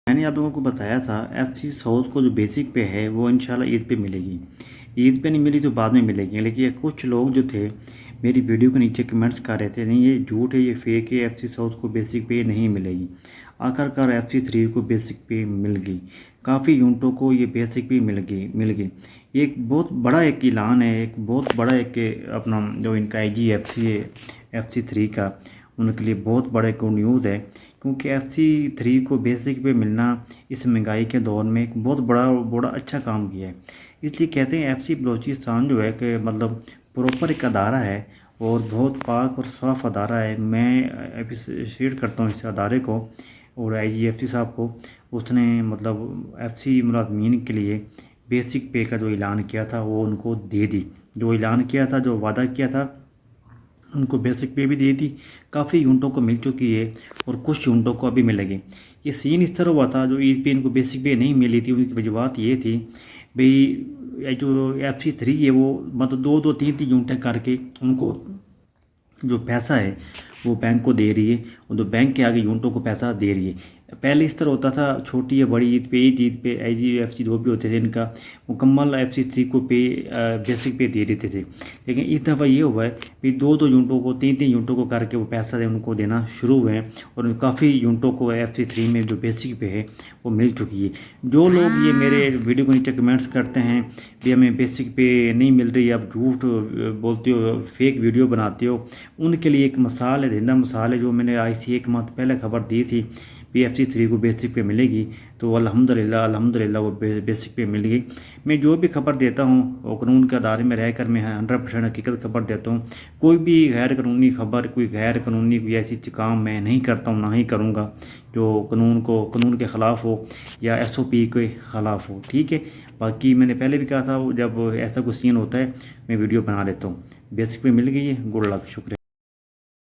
میں نے آپ لوگوں کو بتایا تھا ایف سی ساؤتھ کو جو بیسک پہ ہے وہ انشاءاللہ عید پہ ملے گی. عید پہ نہیں ملی تو بعد میں ملے گی. لیکن کچھ لوگ جو تھے میری ویڈیو کے نیچے کمنٹس کر رہے تھے نہیں یہ جھوٹ ہے، یہ فیک ہے، ایف سی ساؤتھ کو بیسک پہ نہیں ملے گی. آخرکار ایف سی 3 کو بیسک پہ مل گئی. کافی یونٹوں کو یہ بیسک پہ مل گئی. یہ ایک بہت بڑا ایک اعلان ہے، ایک بہت بڑا ایک اپنا جو ان کا آئی جی ایف سی ہے ایف سی 3 کا، ان کے لیے بہت بڑا ایک نیوز ہے. کیونکہ ایف سی 3 کو بیسک پہ ملنا اس مہنگائی کے دور میں ایک بہت بڑا اچھا کام کیا ہے. اس لیے کہتے ہیں ایف سی بلوچستان جو ہے کہ مطلب پراپر ایک ادارہ ہے اور بہت پاک اور صاف ادارہ ہے. میں اپریشیٹ کرتا ہوں اس ادارے کو اور آئی جی ایف سی صاحب کو. اس نے مطلب ایف سی ملازمین کے لیے بیسک پے کا جو اعلان کیا تھا وہ ان کو دے دی. جو اعلان کیا تھا، جو وعدہ کیا تھا، ان کو بیسک پے بھی دے دی. کافی یونٹوں کو مل چکی ہے اور کچھ یونٹوں کو ابھی ملے گی. یہ سین اس طرح ہوا تھا جو عید پہ ان کو بیسک پے نہیں ملی تھی، ان کی وجوہات یہ تھی بھئی جو ایف سی 3 ہے وہ مطلب 2-3 یونٹیں کر کے ان کو جو پیسہ ہے وہ بینک کو دے رہی ہے اور جو بینک کے آگے یونٹوں کو پیسہ دے رہی ہے. پہلے اس طرح ہوتا تھا چھوٹی یا بڑی عید پہ آئی جی ایف سی جو بھی ہوتے تھے ان کا مکمل ایف سی 3 کو بیسک پہ دے دیتے تھے. لیکن اس دفعہ یہ ہوا ہے کہ 2 یونٹوں کو 3 یونٹوں کو کر کے وہ پیسہ ان کو دینا شروع ہوئے ہیں اور کافی یونٹوں کو ایف سی 3 میں جو بیسک پہ ہے وہ مل چکی ہے. جو لوگ یہ میرے ویڈیو کو نیچے کمنٹس کرتے ہیں کہ ہمیں بیسک پہ نہیں مل رہی، آپ جھوٹ بولتے ہو، فیک ویڈیو بناتے ہو، ان کے لیے ایک مثال ہے، زندہ مثال ہے جو میں نے آج سے 1 ماہ پہلے خبر دی تھی پی ایف سی 3 کو بیسک پہ ملے گی. تو الحمدللہ وہ بیسک پہ مل گئی. میں جو بھی خبر دیتا ہوں وہ قانون کے ادارے میں رہ کر میں 100% حقیقت خبر دیتا ہوں. کوئی بھی غیر قانونی خبر، کوئی غیر قانونی کوئی ایسی کام میں نہیں کرتا ہوں، نہ ہی کروں گا جو قانون کے خلاف ہو یا ایس او پی کے خلاف ہو. ٹھیک ہے. باقی میں نے پہلے بھی کہا تھا جب ایسا کوئی سین ہوتا ہے میں ویڈیو بنا لیتا ہوں. بیسک پہ مل گئی ہے. Good luck. شکریہ.